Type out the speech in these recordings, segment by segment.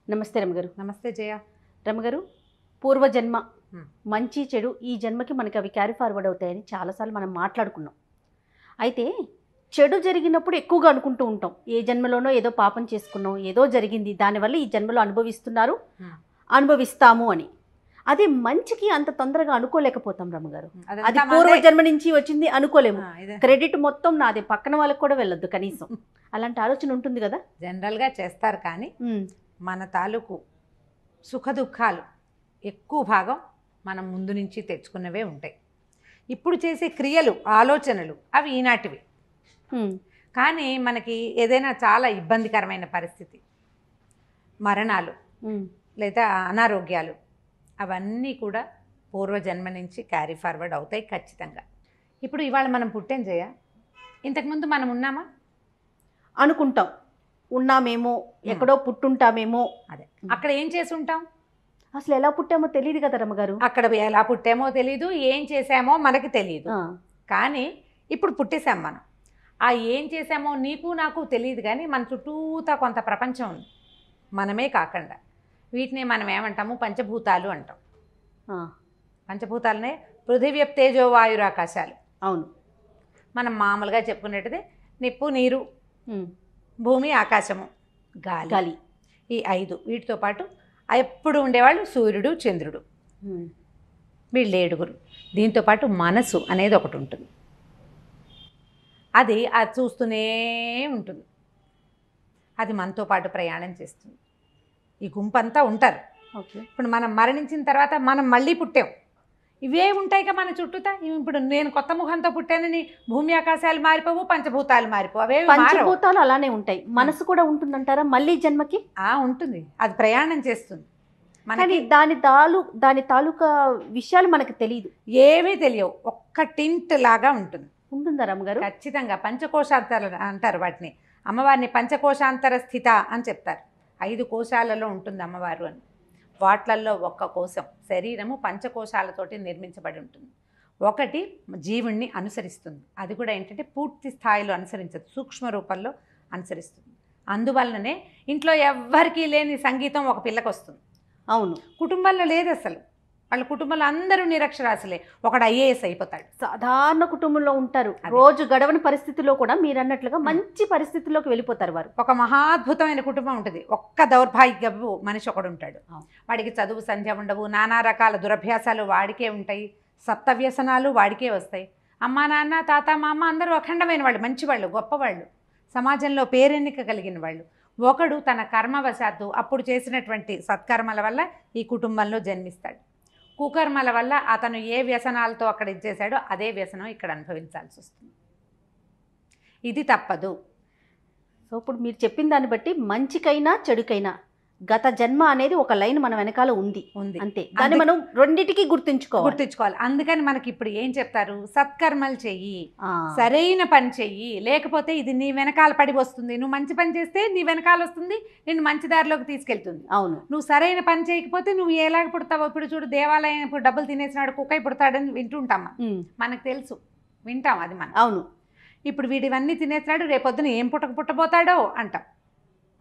నమస్తే రమగారు. నమస్తే జయ. రమగారు, పూర్వజన్మ మంచి చెడు ఈ జన్మకి మనకి అవి క్యారీ ఫార్వర్డ్ అవుతాయని చాలాసార్లు మనం మాట్లాడుకున్నాం. అయితే చెడు జరిగినప్పుడు ఎక్కువగా అనుకుంటూ ఉంటాం, ఏ జన్మలోనో ఏదో పాపం చేసుకున్నాం, ఏదో జరిగింది, దానివల్ల ఈ జన్మలో అనుభవిస్తాము అని. అదే మంచికి అంత తొందరగా అనుకోలేకపోతాం రమగారు. అది పూర్వజన్మ నుంచి వచ్చింది అనుకోలేము. క్రెడిట్ మొత్తం నాదే, పక్కన వాళ్ళకి కూడా వెళ్ళొద్దు కనీసం. అలాంటి ఆలోచన ఉంటుంది కదా. జనరల్గా చేస్తారు, కానీ మన తాలూకు సుఖ దుఃఖాలు ఎక్కువ భాగం మనం ముందు నుంచి తెచ్చుకున్నవే ఉంటాయి. ఇప్పుడు చేసే క్రియలు, ఆలోచనలు అవి ఈనాటివి. కానీ మనకి ఏదైనా చాలా ఇబ్బందికరమైన పరిస్థితి, మరణాలు లేదా అనారోగ్యాలు, అవన్నీ కూడా పూర్వజన్మ నుంచి క్యారీ ఫార్వర్డ్ అవుతాయి ఖచ్చితంగా. ఇప్పుడు ఇవాళ మనం పుట్టాం జయ, ఇంతకుముందు మనం ఉన్నామా? అనుకుంటాం, ఉన్నామేమో, ఎక్కడో పుట్టుంటామేమో. అదే, అక్కడ ఏం చేసి ఉంటాం? అసలు ఎలా పుట్టామో తెలియదు కదా రమగారు. అక్కడ ఎలా పుట్టామో తెలీదు, ఏం చేసామో మనకి తెలియదు. కానీ ఇప్పుడు పుట్టేశాం మనం. ఆ ఏం చేసామో నీకు నాకు తెలియదు, కానీ మన చుట్టూతా కొంత ప్రపంచం ఉంది మనమే కాకుండా. వీటిని మనం ఏమంటాము? పంచభూతాలు అంటాం. పంచభూతాలనే పృథివ్య తేజో వాయురాకాశాలు. అవును, మనం మామూలుగా చెప్పుకునేటిది నిప్పు, నీరు, భూమి, ఆకాశము, గాలి. ఈ 5 వీటితో పాటు ఎప్పుడు ఉండేవాళ్ళు సూర్యుడు, చంద్రుడు, వీళ్ళు 7. దీంతోపాటు మనసు అనేది ఒకటి ఉంటుంది. అది చూస్తూనే ఉంటుంది. అది మనతో పాటు ప్రయాణం చేస్తుంది. ఈ గుంపంతా ఉంటారు. ఇప్పుడు మనం మరణించిన తర్వాత మనం మళ్ళీ పుట్టాం, ఇవే ఉంటాయిగా మన చుట్టూతా. ఇప్పుడు నేను కొత్త ముఖంతో పుట్టానని భూమి ఆకాశాలు మారిపోవు, పంచభూతాలు మారిపోవు. అవే పంచభూతాలు అలానే ఉంటాయి. మనసు కూడా ఉంటుందంటారా మళ్ళీ జన్మకి? ఉంటుంది, అది ప్రయాణం చేస్తుంది. కానీ దాని తాలూకా విషయాలు మనకు తెలియదు, ఏమీ తెలియవు. ఒక్క టింట్ లాగా ఉంటుందా రమ్మగారు? ఖచ్చితంగా. పంచకోశాంతర అంటారు వాటిని. అమ్మవారిని పంచకోశాంతర స్థిత అని చెప్తారు. 5 కోశాలలో ఉంటుంది అమ్మవారు అని. వాట్లల్లో ఒక్క కోశం, శరీరము పంచకోశాలతోటి నిర్మించబడి ఉంటుంది. ఒకటి జీవుణ్ణి అనుసరిస్తుంది, అది కూడా ఏంటంటే పూర్తి స్థాయిలో అనుసరించదు, సూక్ష్మ రూపంలో అనుసరిస్తుంది. అందువల్లనే ఇంట్లో ఎవ్వరికీ లేని సంగీతం ఒక పిల్లకి వస్తుంది. అవును, కుటుంబంలో లేదు అసలు. వాళ్ళ కుటుంబంలో అందరూ నిరక్షరాస్యులే. ఒకడు IAS అయిపోతాడు. సాధారణ కుటుంబంలో ఉంటారు, రోజు గడవని పరిస్థితిలో కూడా మీరు అన్నట్లుగా మంచి పరిస్థితుల్లోకి వెళ్ళిపోతారు వారు. ఒక మహాద్భుతమైన కుటుంబం ఉంటుంది, ఒక్క దౌర్భాగ్యపు మనిషి ఒకడు ఉంటాడు. వాడికి చదువు సంధ్య ఉండవు, నానా రకాల దురభ్యాసాలు వాడికే ఉంటాయి, సప్తవ్యసనాలు వాడికే వస్తాయి. అమ్మా నాన్న తాత మామ అందరూ అఖండమైన వాళ్ళు, మంచివాళ్ళు, గొప్పవాళ్ళు, సమాజంలో పేరెన్నిక కలిగిన వాళ్ళు. ఒకడు తన కర్మవశాత్తు అప్పుడు చేసినటువంటి సత్కర్మల వల్ల ఈ కుటుంబంలో జన్మిస్తాడు. కుకర్మల వల్ల అతను ఏ వ్యసనాలతో అక్కడ ఇచ్చేశాడో అదే వ్యసనం ఇక్కడ అనుభవించాల్సి వస్తుంది. ఇది తప్పదు. సో ఇప్పుడు మీరు చెప్పిన దాన్ని బట్టి మంచికైనా చెడుకైనా గత జన్మ అనేది ఒక లైన్ మన వెనకాల ఉంది అంతే. దాన్ని మనం రెండిటికి గుర్తుంచుకోవాలి. అందుకని మనకి ఇప్పుడు ఏం చెప్తారు? సత్కర్మలు చెయ్యి, సరైన పని చెయ్యి, లేకపోతే ఇది నీ వెనకాల పడి వస్తుంది. నువ్వు మంచి పని చేస్తే నీ వెనకాల వస్తుంది, నిన్ను మంచి దారిలోకి తీసుకెళ్తుంది. అవును, నువ్వు సరైన పని చేయకపోతే నువ్వు ఎలాగ పుడతావు? ఇప్పుడు చూడు, దేవాలయం ఇప్పుడు డబ్బులు తినేసినాడు కుక్కై పుడతాడని వింటుంటామా? మనకు తెలుసు, వింటాం అది మనం. అవును, ఇప్పుడు వీడివన్నీ తినేసినాడు, రేపొద్దున ఏం పుట్టబోతాడో అంటాం.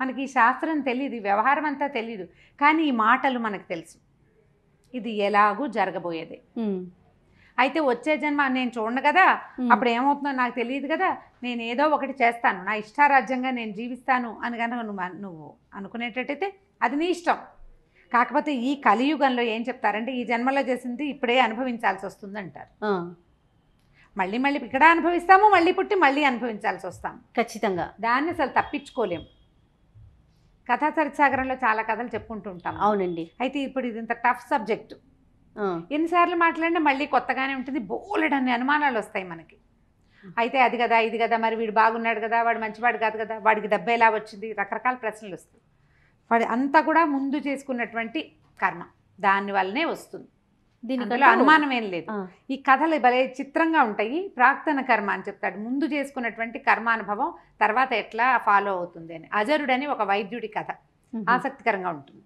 మనకి ఈ శాస్త్రం తెలియదు, వ్యవహారం అంతా తెలియదు, కానీ ఈ మాటలు మనకు తెలుసు. ఇది ఎలాగూ జరగబోయేది. అయితే వచ్చే జన్మ నేను చూడను కదా, అప్పుడు ఏమవుతుందో నాకు తెలియదు కదా, నేను ఏదో ఒకటి చేస్తాను, నా ఇష్టారాజ్యంగా నేను జీవిస్తాను అని కనుక నువ్వు అనుకునేటట్టయితే అది నీ ఇష్టం. కాకపోతే ఈ కలియుగంలో ఏం చెప్తారంటే, ఈ జన్మలో చేసింది ఇప్పుడే అనుభవించాల్సి వస్తుంది అంటారు. మళ్ళీ మళ్ళీ ఇక్కడ అనుభవిస్తాము, మళ్ళీ పుట్టి మళ్ళీ అనుభవించాల్సి వస్తాము ఖచ్చితంగా. దాన్ని అసలు తప్పించుకోలేము. కథా చరిత్సాగరంలో చాలా కథలు చెప్పుకుంటూ ఉంటాం. అవునండి. అయితే ఇప్పుడు ఇది ఇంత టఫ్ సబ్జెక్టు, ఎన్నిసార్లు మాట్లాడినా మళ్ళీ కొత్తగానే ఉంటుంది, బోలెడన్ని అనుమానాలు వస్తాయి మనకి. అయితే అది కదా ఇది కదా, మరి వీడు బాగున్నాడు కదా, వాడు మంచివాడు కాదు కదా, వాడికి డబ్బు ఎలా వచ్చింది, రకరకాల ప్రశ్నలు వస్తాయి. వాడి అంతా కూడా ముందు చేసుకున్నటువంటి కర్మ, దానివల్లనే వస్తుంది. దీనిలో అనుమానం ఏం లేదు. ఈ కథలు భలే చిత్రంగా ఉంటాయి. ప్రాక్తన కర్మ అని చెప్తాడు, ముందు చేసుకున్నటువంటి కర్మానుభవం తర్వాత ఎట్లా ఫాలో అవుతుంది అని. అజరుడని ఒక వైద్యుడి కథ ఆసక్తికరంగా ఉంటుంది.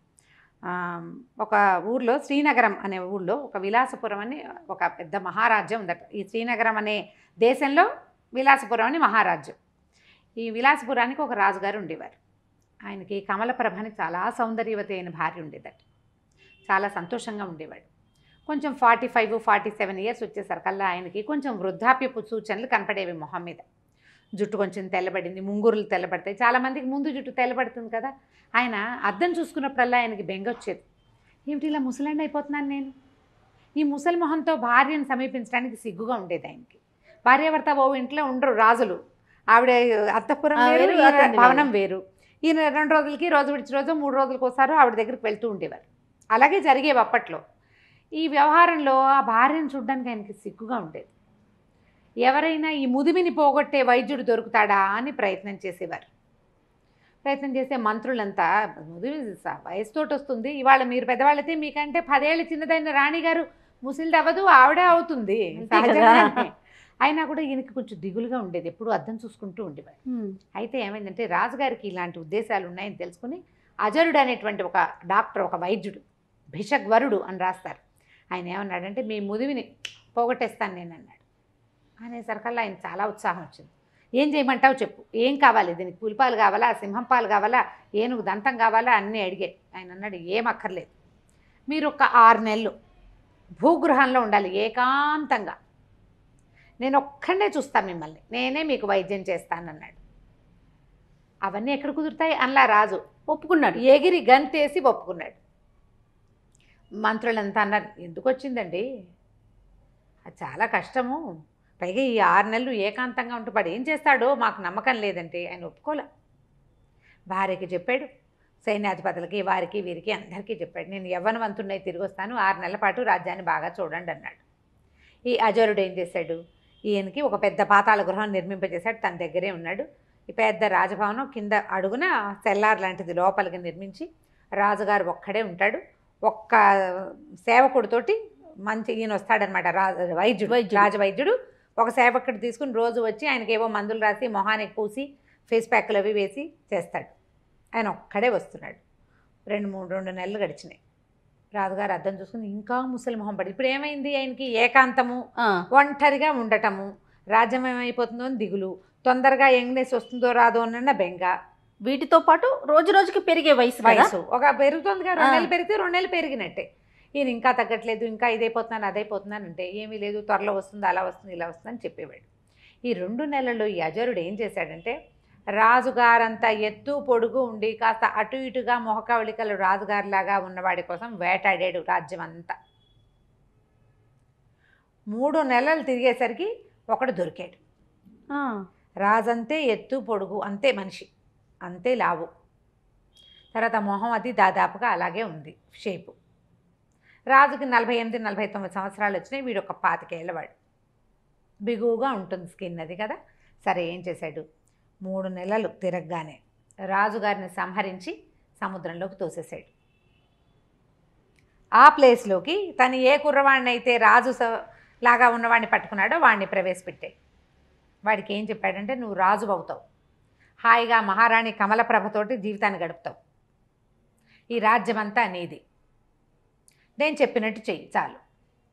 ఒక ఊర్లో, శ్రీనగరం అనే ఊళ్ళో ఒక విలాసపురం అని ఒక పెద్ద మహారాజ్యం ఉందట. ఈ శ్రీనగరం అనే దేశంలో విలాసపురం అని మహారాజ్యం. ఈ విలాసపురానికి ఒక రాజుగారు ఉండేవారు. ఆయనకి కమలప్రభని చాలా సౌందర్యవతి అయిన భార్య ఉండేదట. చాలా సంతోషంగా ఉండేవాడు. కొంచెం 45-47 ఇయర్స్ వచ్చేసరికల్లా ఆయనకి కొంచెం వృద్ధాప్యపు సూచనలు కనపడేవి మొహం మీద. జుట్టు కొంచెం తెల్లబడింది, ముంగురులు తెల్లబడతాయి. చాలామందికి ముందు జుట్టు తెల్లబడుతుంది కదా. ఆయన అద్దం చూసుకున్నప్పుడల్లా ఆయనకి బెంగ వచ్చేది. ఏమిటి ఇలా ముసలాండి అయిపోతున్నాను నేను? ఈ ముసలి మొహంతో భార్యను సమీపించడానికి సిగ్గుగా ఉండేది ఆయనకి. భార్యాభర్త ఓ ఇంట్లో ఉండరు రాజులు. ఆవిడ అత్తపురం వేరు, ఈయన భవనం వేరు. ఈయన 2 రోజులకి, రోజు విడిచి రోజు 3 రోజులకు ఒకసారి ఆవిడ దగ్గరికి వెళ్తూ ఉండేవారు. అలాగే జరిగేవి అప్పట్లో. ఈ వ్యవహారంలో ఆ భార్యను చూడడానికి ఆయనకి సిగ్గుగా ఉండేది. ఎవరైనా ఈ ముదిమిని పోగొట్టే వైద్యుడు దొరుకుతాడా అని ప్రయత్నం చేసేవారు. ప్రయత్నం చేసే మంత్రులంతా, ముదిమి వయసుతోటి వస్తుంది, ఇవాళ మీరు పెద్దవాళ్ళైతే మీకంటే 10 ఏళ్ళు చిన్నదైన రాణిగారు ముసిలిది అవ్వదు, ఆవిడే అవుతుంది సహజంగానే. అయినా కూడా ఈయనకి కొంచెం దిగులుగా ఉండేది, ఎప్పుడు అద్దం చూసుకుంటూ ఉండేవాడు. అయితే ఏమైందంటే రాజుగారికి ఇలాంటి ఉద్దేశాలు ఉన్నాయని తెలుసుకుని అజరుడు అనేటువంటి ఒక డాక్టర్, ఒక వైద్యుడు, భిషగ్వరుడు అని రాస్తారు, ఆయన ఏమన్నాడంటే మీ ముదివిని పోగొట్టేస్తాను నేను అన్నాడు. అనేసరికల్లా ఆయన చాలా ఉత్సాహం వచ్చింది. ఏం చేయమంటావు చెప్పు, ఏం కావాలి, దీనికి పులిపాలు కావాలా, సింహం పాలు కావాలా, ఏనుగు దంతం కావాలా అన్నీ అడిగాడు. ఆయన అన్నాడు ఏం అక్కర్లేదు, మీరు ఒక 6 నెలలు భూగృహంలో ఉండాలి ఏకాంతంగా, నేను ఒక్కడే చూస్తాను మిమ్మల్ని, నేనే మీకు వైద్యం చేస్తానన్నాడు. అవన్నీ ఎక్కడ కుదురుతాయి అలా రాజు ఒప్పుకున్నాడు, ఎగిరి గంతేసి ఒప్పుకున్నాడు. మంత్రులంతా అన్నారు ఎందుకు వచ్చిందండి, అది చాలా కష్టము, పైగా ఈ 6 నెలలు ఏకాంతంగా ఉంటే వాడు ఏం చేస్తాడో మాకు నమ్మకం లేదంటే ఆయన ఒప్పుకోలే. భార్యకి చెప్పాడు, సైన్యాధిపతులకి, వారికి వీరికి అందరికీ చెప్పాడు, నేను యవ్వనవంతుడినై తిరిగి వస్తాను, 6 నెలల పాటు రాజ్యాన్ని బాగా చూడండి అన్నాడు. ఈ అజరుడు ఏం చేశాడు, ఈయనకి ఒక పెద్ద పాతాళ గృహం నిర్మింపజేశాడు, తన దగ్గరే ఉన్నాడు. ఈ పెద్ద రాజభవనం కింద అడుగున సెల్లార్ లాంటిది లోపలికి నిర్మించి రాజుగారు ఒక్కడే ఉంటాడు. ఒక్క సేవకుడితోటి మంచి ఈయన వస్తాడనమాట, రాజవైద్యుడు ఒక సేవకుడు తీసుకుని రోజు వచ్చి ఆయనకి ఏవో మందులు రాసి మొహానికి పూసి ఫేస్ ప్యాక్లు అవి వేసి చేస్తాడు. ఆయన ఒక్కడే వస్తున్నాడు. 2 నెలలు గడిచినాయి. రాజుగారు అద్దం చూసుకుని ఇంకా ముసలి మొహం పడి, ఇప్పుడు ఏమైంది ఆయనకి, ఏకాంతము, ఒంటరిగా ఉండటము, రాజ్యం ఏమైపోతుందో అని దిగులు, తొందరగా యంగ్నెస్ వస్తుందో రాదో అన్న బెంగ, వీటితో పాటు రోజు రోజుకి పెరిగే వయసు ఒక పెరుగుతుందిగా, 2 నెలలు పెరిగితే 2 నెలలు పెరిగినట్టే. ఈయన ఇంకా తగ్గట్లేదు, ఇంకా ఇదైపోతున్నాను అదైపోతున్నాను అంటే ఏమీ లేదు, త్వరలో వస్తుంది, అలా వస్తుంది, ఇలా వస్తుంది అని చెప్పేవాడు. ఈ 2 నెలల్లో ఈ అజరుడు ఏం చేశాడంటే, రాజుగారంతా ఎత్తు పొడుగు ఉండి కాస్త అటు ఇటుగా మొహకవళికలు రాజుగారిలాగా ఉన్నవాడి కోసం వేటాడాడు రాజ్యం అంతా. 3 నెలలు తిరిగేసరికి ఒకడు దొరికాడు. రాజంతే ఎత్తు పొడుగు, అంతే మనిషి, అంతే లావు, తర్వాత మొహం అది దాదాపుగా అలాగే ఉంది షేపు. రాజుకి 48-49 సంవత్సరాలు వచ్చినాయి, వీడు ఒక 25 ఏళ్ళవాడు, బిగువుగా ఉంటుంది స్కిన్ అది కదా. సరే ఏం చేశాడు, 3 నెలలు తిరగగానే రాజుగారిని సంహరించి సముద్రంలోకి తోసేశాడు. ఆ ప్లేస్లోకి తను ఏ కుర్రవాడిని అయితే రాజు లాగా ఉన్నవాడిని పట్టుకున్నాడో వాడిని ప్రవేశపెట్టాడు. వాడికి ఏం చెప్పాడంటే, నువ్వు రాజు అవుతావు, హాయిగా మహారాణి కమలప్రభతోటి జీవితాన్ని గడుపుతావు, ఈ రాజ్యమంతా నీది, నేను చెప్పినట్టు చెయ్యి చాలు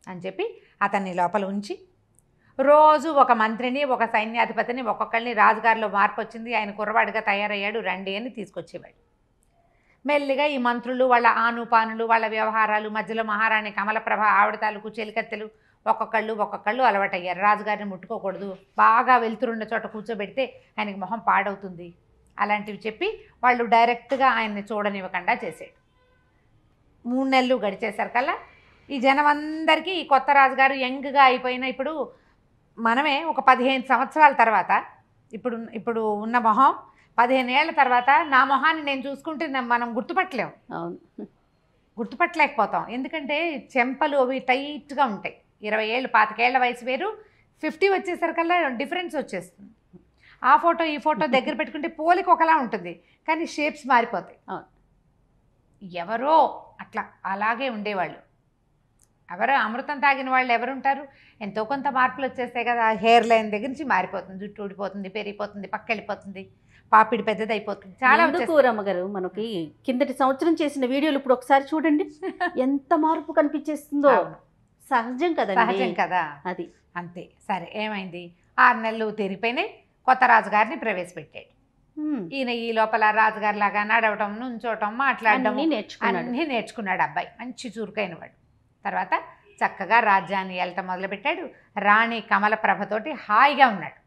అని చెప్పి అతన్ని లోపల ఉంచి రోజు ఒక మంత్రిని, ఒక సైన్యాధిపతిని, ఒక్కొక్కరిని, రాజుగారిలో మార్పు వచ్చింది, ఆయన కుర్రవాడిగా తయారయ్యాడు రండి అని తీసుకొచ్చేవాడు. మెల్లిగా ఈ మంత్రులు వాళ్ళ ఆనుపానులు, వాళ్ళ వ్యవహారాలు, మధ్యలో మహారాణి కమలప్రభ ఆవిడ తాలూకు చెలికత్తెలు ఒక్కొక్కళ్ళు అలవాటయ్యారు. రాజుగారిని ముట్టుకోకూడదు, బాగా వెళ్తురున్న చోట కూర్చోబెడితే ఆయనకి మొహం పాడవుతుంది, అలాంటివి చెప్పి వాళ్ళు డైరెక్ట్గా ఆయన్ని చూడనివ్వకుండా చేసాడు. 3 నెలలు గడిచేసరికల్లా ఈ జనం అందరికీ ఈ కొత్త రాజుగారు యంగ్గా అయిపోయిన, ఇప్పుడు మనమే ఒక 15 సంవత్సరాల తర్వాత, ఇప్పుడు ఉన్న మొహం 15 ఏళ్ల తర్వాత నా మొహాన్ని నేను చూసుకుంటే మనం గుర్తుపట్టలేము, గుర్తుపట్టలేకపోతాం. ఎందుకంటే చెంపలు అవి టైట్గా ఉంటాయి. 20 ఏళ్ళు 25 ఏళ్ల వయసు వేరు, 50 వచ్చేసరికల్లా డిఫరెన్స్ వచ్చేస్తుంది. ఆ ఫోటో ఈ ఫోటో దగ్గర పెట్టుకుంటే పోలిక ఒకలా ఉంటుంది, కానీ షేప్స్ మారిపోతాయి. ఎవరో అట్లా అలాగే ఉండేవాళ్ళు. ఎవరో అమృతం తాగిన వాళ్ళు ఎవరుంటారు, ఎంతో కొంత మార్పులు వచ్చేస్తాయి కదా. హెయిర్ లైన్ దగ్గర నుంచి మారిపోతుంది, జుట్టు ఊడిపోతుంది, పెరిగిపోతుంది, పక్కెళ్ళిపోతుంది, పాపిడి పెద్దదైపోతుంది. చాలా రమ్మగారు మనకి కిందటి సంవత్సరం చేసిన వీడియోలు ఇప్పుడు ఒకసారి చూడండి, ఎంత మార్పు కనిపించేస్తుందో. సహజం కదా, సహజం కదా అది. అంతే. సరే ఏమైంది, 6 నెలలు తిరిగిపోయినాయి, కొత్త రాజుగారిని ప్రవేశపెట్టాడు. ఈయన ఈ లోపల రాజుగారి లాగా నడవటం, నుంచోటం, మాట్లాడటం అన్నీ నేర్చుకున్నాడు అబ్బాయి. మంచి చురుకైన వాడు. తర్వాత చక్కగా రాజ్యాన్ని ఏలటం మొదలుపెట్టాడు. రాణి కమలప్రభతోటి హాయిగా ఉన్నాడు.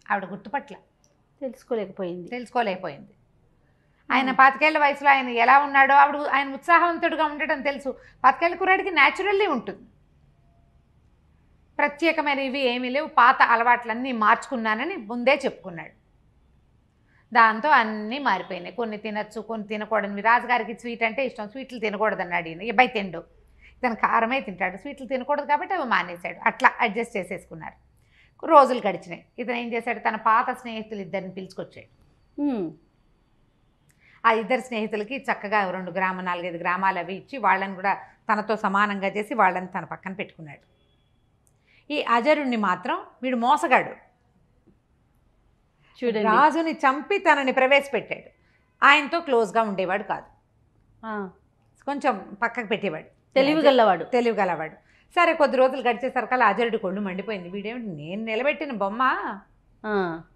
ఆవిడ గుర్తుపట్ల తెలుసుకోలేకపోయింది. ఆయన 25 ఏళ్ల వయసులో ఆయన ఎలా ఉన్నాడో ఆయన ఉత్సాహవంతుడిగా ఉండటం తెలుసు. 25 ఏళ్ల కుర్రాడికి న్యాచురల్లీ ఉంటుంది. ప్రత్యేకమైనవి ఏమీ లేవు, పాత అలవాట్లన్నీ మార్చుకున్నానని ముందే చెప్పుకున్నాడు. దాంతో అన్నీ మారిపోయినాయి. కొన్ని తినచ్చు, కొన్ని తినకూడనివి. రాజుగారికి స్వీట్ అంటే ఇష్టం, స్వీట్లు తినకూడదన్నాడు ఈయన. అబ్బాయి తిండు, ఇతను కారమే తింటాడు, స్వీట్లు తినకూడదు కాబట్టి అవి మానేశాడు. అట్లా అడ్జస్ట్ చేసేసుకున్నారు. రోజులు గడిచినాయి. ఇతను ఏం చేశాడు, తన పాత స్నేహితులు ఇద్దరిని పిలుచుకొచ్చాడు. ఆ ఇద్దరు స్నేహితులకి చక్కగా 2 గ్రామాలు 4-5 గ్రామాలు అవి ఇచ్చి వాళ్ళని కూడా తనతో సమానంగా చేసి వాళ్ళని తన పక్కన పెట్టుకున్నాడు. ఈ అజరుణ్ణి మాత్రం వీడు మోసగాడు. చూడండి, రాజుని చంపి తనని ప్రవేశపెట్టాడు. ఆయనతో క్లోజ్గా ఉండేవాడు కాదు, కొంచెం పక్కకు పెట్టేవాడు. తెలివిగలవాడు. సరే, కొద్ది రోజులు గడిచేసరికల్లా అజరుడి కొళ్ళు మండిపోయింది. వీడేమిటి, నేను నిలబెట్టిన బొమ్మ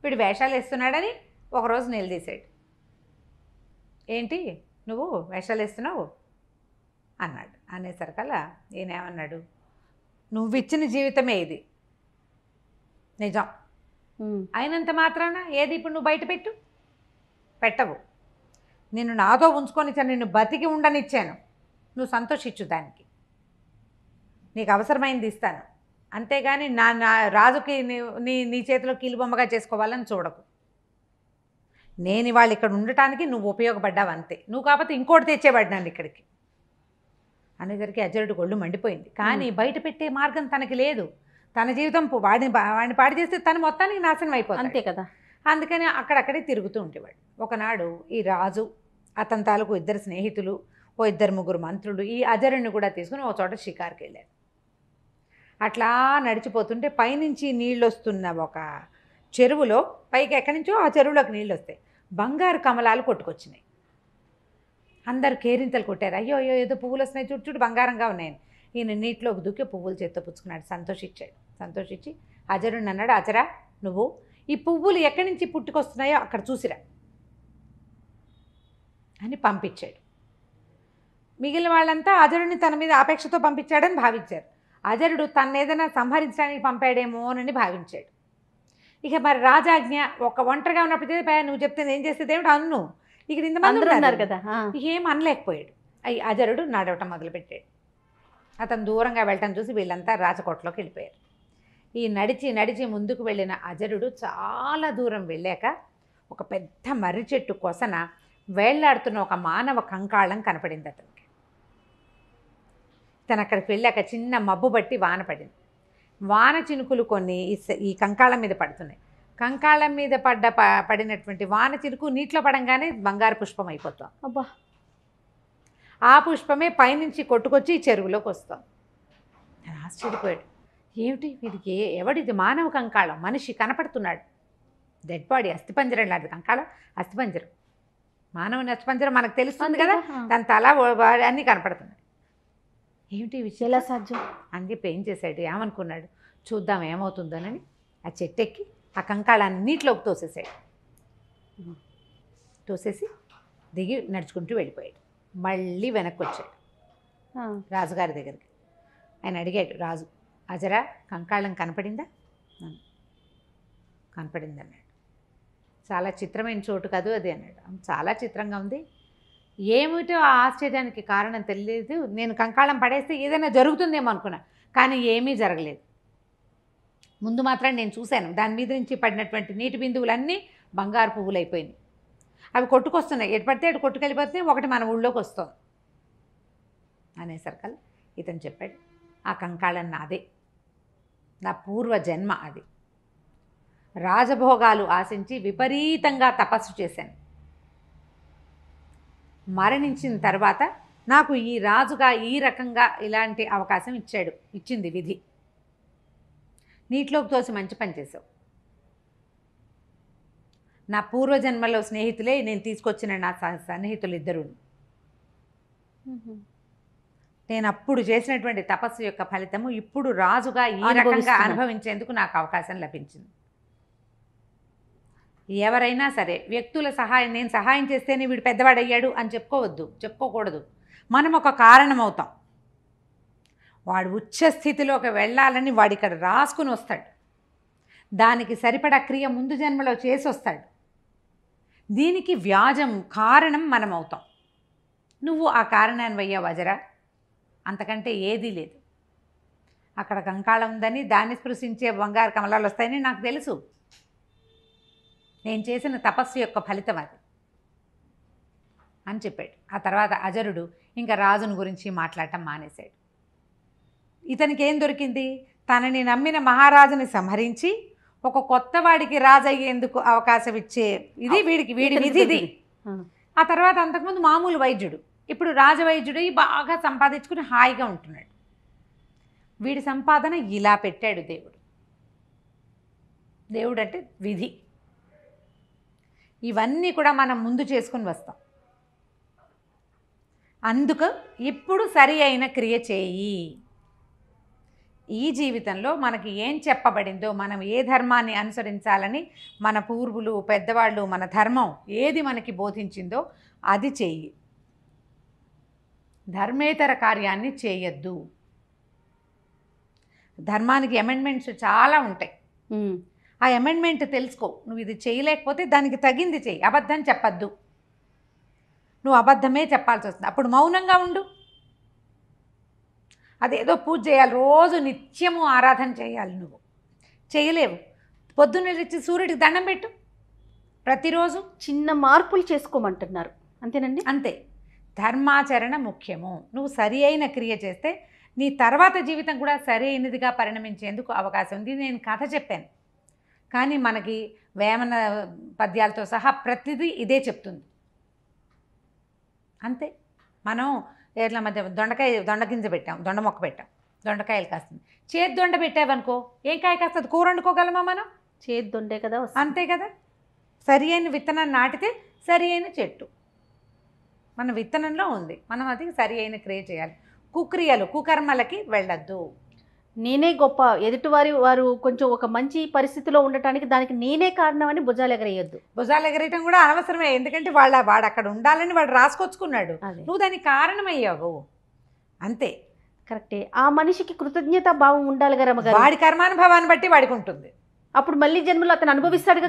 వీడు వేషాలు వేస్తున్నాడని ఒకరోజు నిలదీశాడు. ఏంటి నువ్వు వేషాలు వేస్తున్నావు అన్నాడు. అనేసరికల్లా ఈయనేమన్నాడు, నువ్వు ఇచ్చిన జీవితమే ఇది, నిజం అయినంత మాత్రాన ఏది ఇప్పుడు నువ్వు బయట పెట్టవు. నిన్ను నాతో ఉంచుకొని నిన్ను బతికి ఉండనిచ్చాను, నువ్వు సంతోషించు, దానికి నీకు అవసరమైంది ఇస్తాను, అంతేగాని నా రాజుకి నీ చేతిలో కీలుబొమ్మగా చేసుకోవాలని చూడకు. నేను ఇవాళ ఇక్కడ ఉండటానికి నువ్వు ఉపయోగపడ్డావు అంతే, నువ్వు కాకపోతే ఇంకోటి తెచ్చేవాడు నన్ను ఇక్కడికి అనేసరికి అజరుడు ఒళ్ళు మండిపోయింది. కానీ బయట పెట్టే మార్గం తనకి లేదు. తన జీవితం వాడిని పాడు చేస్తే తను మొత్తానికి నాశనం అయిపోతుంది, అంతే కదా. అందుకని అక్కడక్కడే తిరుగుతూ ఉండేవాడు. ఒకనాడు ఈ రాజు, అతని తాలూకు 2 స్నేహితులు, 2-3 మంత్రులు ఈ అజరుణ్ణి కూడా తీసుకుని ఒక చోట షికారుకి వెళ్ళారు. అట్లా నడిచిపోతుంటే పైనుంచి నీళ్ళు వస్తున్న ఒక చెరువులో, పైకి ఎక్కడి నుంచో ఆ చెరువులోకి నీళ్ళు వస్తాయి, బంగారు కమలాలు కొట్టుకొచ్చినాయి. అందరు కేరింతలు కొట్టారు. అయ్యో అయ్యో ఏదో పువ్వులు వస్తున్నాయి, చుట్టూ బంగారంగా ఉన్నాయని. ఈయన నీటిలోకి దూకి పువ్వులు చేత్తో పుచ్చుకున్నాడు. సంతోషించి అజరుణ్ణి అన్నాడు, అజరా నువ్వు ఈ పువ్వులు ఎక్కడి నుంచి పుట్టుకొస్తున్నాయో అక్కడ చూసిరా అని పంపించాడు. మిగిలిన వాళ్ళంతా అజరుడిని తన మీద ఆపేక్షతో పంపించాడని భావించారు. అజరుడు తను ఏదైనా సంహరించడానికి పంపాడేమోనని భావించాడు. ఇక మరి రాజాజ్ఞ, ఒక ఒంటరిగా ఉన్నప్పుడు నువ్వు చెప్తే నేను చేసేది ఏమిటి అన్ను, ఇక్కడ ఇంతమంది ఉన్నారు కదా, ఏం అనలేకపోయాడు. అజరుడు నడవటం మొదలుపెట్టాడు. అతను దూరంగా వెళ్ళటం చూసి వీళ్ళంతా రాజకోటలోకి వెళ్ళిపోయారు. ఈ నడిచి ముందుకు వెళ్ళిన అజరుడు చాలా దూరం వెళ్ళాక ఒక పెద్ద మర్రి చెట్టు కొసన వేళ్లాడుతున్న ఒక మానవ కంకాళం కనపడింది అతనికి. తను అక్కడికి వెళ్ళాక చిన్న మబ్బు బట్టి వాన పడింది. వాన చినుకులు కొన్ని ఈ కంకాళం మీద పడుతున్నాయి. కంకాళం మీద పడినటువంటి వాన చినుకు నీటిలో పడంగానే బంగారు పుష్పం అయిపోతాం. అబ్బా, ఆ పుష్పమే పైనుంచి కొట్టుకొచ్చి ఈ చెరువులోకి వస్తాం. నేను ఆశ్చర్యపోయాడు. ఏమిటి వీడికి, ఎవడిది మానవ కంకాళం, మనిషి కనపడుతున్నాడు, డెడ్ బాడీ, అస్థిపంజరం లాంటి కంకాళం, అస్థిపంజరం, మానవుని అస్థిపంజరం మనకు తెలుస్తుంది కదా, దాని తల అన్నీ కనపడుతున్నాయి. ఏమిటి విషయం, ఎలా సాధ్యం అని చెప్పి ఏం చేశాడు, ఏమనుకున్నాడు, చూద్దాం ఏమవుతుందోనని ఆ చెట్టెక్కి ఆ కంకాళాన్ని నీటిలోకి తోసేసి దిగి నడుచుకుంటూ వెళ్ళిపోయాడు. మళ్ళీ వెనక్కి వచ్చాడు రాజుగారి దగ్గరికి. ఆయన అడిగాడు, రాజు అజరా కంకాళం కనపడిందా? కనపడింది అన్నాడు. చాలా చిత్రమైన చోటు కాదు అది అన్నాడు. చాలా చిత్రంగా ఉంది, ఏమిటో ఆ ఆశ్చర్యానికి కారణం తెలియదు. నేను కంకాళం పడేస్తే ఏదైనా జరుగుతుందేమో అనుకున్నా, కానీ ఏమీ జరగలేదు. ముందు మాత్రం నేను చూశాను, దాని మీద నుంచి పడినటువంటి నీటి బిందువులన్నీ బంగారు పువ్వులు అయిపోయినాయి. అవి కొట్టుకొస్తున్నాయి, ఎటు పడితే అటు కొట్టుకెళ్ళిపోతే ఒకటి మన ఊళ్ళోకి వస్తుంది అనేసరికల్లా ఇతను చెప్పాడు, ఆ కంకాళం నాదే, నా పూర్వ జన్మ అది. రాజభోగాలు ఆశించి విపరీతంగా తపస్సు చేశాను. మరణించిన తర్వాత నాకు ఈ రాజుగా ఈ రకంగా ఇలాంటి అవకాశం ఇచ్చింది విధి. నీటిలోకి తోసి మంచి పని చేసావు. నా పూర్వజన్మలో స్నేహితులే నేను తీసుకొచ్చిన నా సన్నిహితులు 2. నేను అప్పుడు చేసినటువంటి తపస్సు యొక్క ఫలితము ఇప్పుడు రాజుగా ఈ రకంగా అనుభవించేందుకు నాకు అవకాశం లభించింది. ఎవరైనా సరే వ్యక్తుల సహాయం, నేను సహాయం చేస్తేనే వీడు పెద్దవాడయ్యాడు అని చెప్పుకోకూడదు. మనం ఒక కారణం అవుతాం. వాడు ఉచ్చ స్థితిలోకి వెళ్ళాలని వాడు ఇక్కడ రాసుకుని వస్తాడు. దానికి సరిపడా క్రియ ముందు జన్మలో చేసి వస్తాడు. దీనికి వ్యాజం కారణం మనం అవుతాం. నువ్వు ఆ కారణాన్ని అయ్యావు అజరా, అంతకంటే ఏదీ లేదు. అక్కడ కంకాళం ఉందని, దాన్ని స్పృశించే బంగారు కమలాలు వస్తాయని నాకు తెలుసు. నేను చేసిన తపస్సు యొక్క ఫలితం అది అని చెప్పాడు. ఆ తర్వాత అజరుడు ఇంకా రాజుని గురించి మాట్లాడటం మానేశాడు. ఇతనికి ఏం దొరికింది? తనని నమ్మిన మహారాజుని సంహరించి ఒక కొత్త వాడికి రాజు అయ్యేందుకు అవకాశం ఇచ్చే ఇది వీడి విధిది. ఆ తర్వాత అంతకుముందు మామూలు వైద్యుడు, ఇప్పుడు రాజవైద్యుడు బాగా సంపాదించుకుని హాయిగా ఉంటున్నాడు. వీడి సంపాదన ఇలా పెట్టాడు దేవుడు. దేవుడు అంటే విధి. ఇవన్నీ కూడా మనం ముందు చేసుకుని వస్తాం. అందుకు ఇప్పుడు సరి అయిన క్రియ చేయి. ఈ జీవితంలో మనకి ఏం చెప్పబడిందో, మనం ఏ ధర్మాన్ని అనుసరించాలని మన పూర్వులు పెద్దవాళ్ళు, మన ధర్మం ఏది మనకి బోధించిందో అది చెయ్యి. ధర్మేతర కార్యాన్ని చేయొద్దు. ధర్మానికి అమెండ్మెంట్స్ చాలా ఉంటాయి. ఆ అమెండ్మెంట్ తెలుసుకో. నువ్వు ఇది చేయలేకపోతే దానికి తగింది చెయ్యి. అబద్ధం చెప్పద్దు. నువ్వు అబద్ధమే చెప్పాల్సి వస్తుంది. అప్పుడు మౌనంగా ఉండు. అదేదో పూజ చేయాలి, రోజు నిత్యము ఆరాధన చేయాలి. నువ్వు చేయలేవు. పొద్దున్న లేచి సూర్యుడికి దండం పెట్టు. ప్రతిరోజు చిన్న మార్పులు చేసుకోమంటున్నారు, అంతేనండి? అంతే. ధర్మాచరణ ముఖ్యము. నువ్వు సరి అయిన క్రియ చేస్తే నీ తర్వాత జీవితం కూడా సరి అయినదిగా పరిణమించేందుకు అవకాశం ఉంది. నేను కథ చెప్పాను, కానీ మనకి వేమన పద్యాలతో సహా ప్రతిదీ ఇదే చెప్తుంది. అంతే. మనం ఏట్ల మధ్య దొండ గింజ పెట్టాం, దొండ మొక్క పెట్టాం, దొండకాయలు కాస్తుంది. చేతి దొండ పెట్టావనుకో ఏం కాయ కాస్తుంది? కూర వండుకోగలమా మనం? చేతి దొండే కదా. అంతే కదా. సరి అయిన విత్తనాన్ని నాటితే సరి అయిన చెట్టు మన విత్తనంలో ఉంది. మనం అది సరి అయిన క్రియ చేయాలి. కుకర్మలకి వెళ్ళద్దు. నేనే గొప్ప, వారు కొంచెం ఒక మంచి పరిస్థితిలో ఉండటానికి దానికి నేనే కారణం అని భుజాలు ఎగరేయొద్దు. భుజాలు ఎగరేయటం కూడా అనవసరమే. ఎందుకంటే వాడు అక్కడ ఉండాలని వాడు రాసుకొచ్చుకున్నాడు. నువ్వు దానికి కారణమయ్యావు. అంతే. కరెక్టే. ఆ మనిషికి కృతజ్ఞత భావం ఉండాలి కదా. వాడి కర్మానుభవాన్ని బట్టి వాడికి ఉంటుంది. అప్పుడు మళ్ళీ జన్మలో అతను అనుభవిస్తాడు.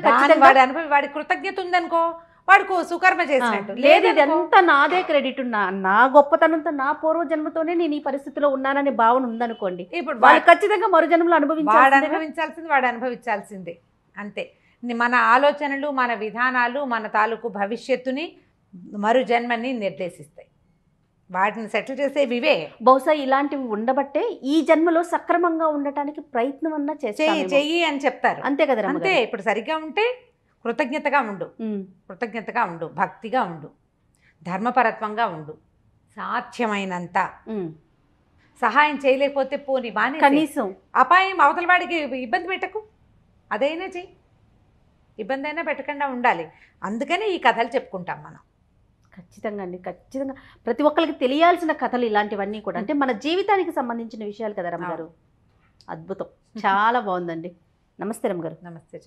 వాడి కృతజ్ఞత ఉందనుకో, వాడికి సుకర్మ చేసినట్టు. లేదు, ఇదంతా నాదే క్రెడిట్, నా గొప్పతనంతో నా పూర్వ జన్మతోనే నేను ఈ పరిస్థితిలో ఉన్నాననే భావన ఉందనుకోండి, ఇప్పుడు వాళ్ళు ఖచ్చితంగా మరో జన్మలో అనుభవించాల్సింది వాడు అనుభవించాల్సిందే. అంతే. మన ఆలోచనలు, మన విధానాలు మన తాలూకు భవిష్యత్తుని, మరు జన్మని నిర్దేశిస్తాయి. వాటిని సెటిల్ చేసేవి ఇవే. బహుశా ఇలాంటివి ఉండబట్టే ఈ జన్మలో సక్రమంగా ఉండటానికి ప్రయత్నం అన్నా చెయ్యి అని చెప్తారు. అంతే కదా. అంతే. ఇప్పుడు సరిగ్గా ఉంటే కృతజ్ఞతగా ఉండు, భక్తిగా ఉండు, ధర్మపరత్వంగా ఉండు, సాధ్యమైనంత. సహాయం చేయలేకపోతే పోనీ బానే, కనీసం అపాయం అవతల వాడికి ఇబ్బంది పెట్టకు, అదైనా చెయ్యి. ఇబ్బంది అయినా పెట్టకుండా ఉండాలి. అందుకని ఈ కథలు చెప్పుకుంటాం మనం. ఖచ్చితంగా అండి, ఖచ్చితంగా ప్రతి ఒక్కరికి తెలియాల్సిన కథలు ఇలాంటివన్నీ కూడా. అంటే మన జీవితానికి సంబంధించిన విషయాలు కదా రమ్మ గారు. అద్భుతం, చాలా బాగుందండి. నమస్తే రమ్మ గారు. నమస్తే.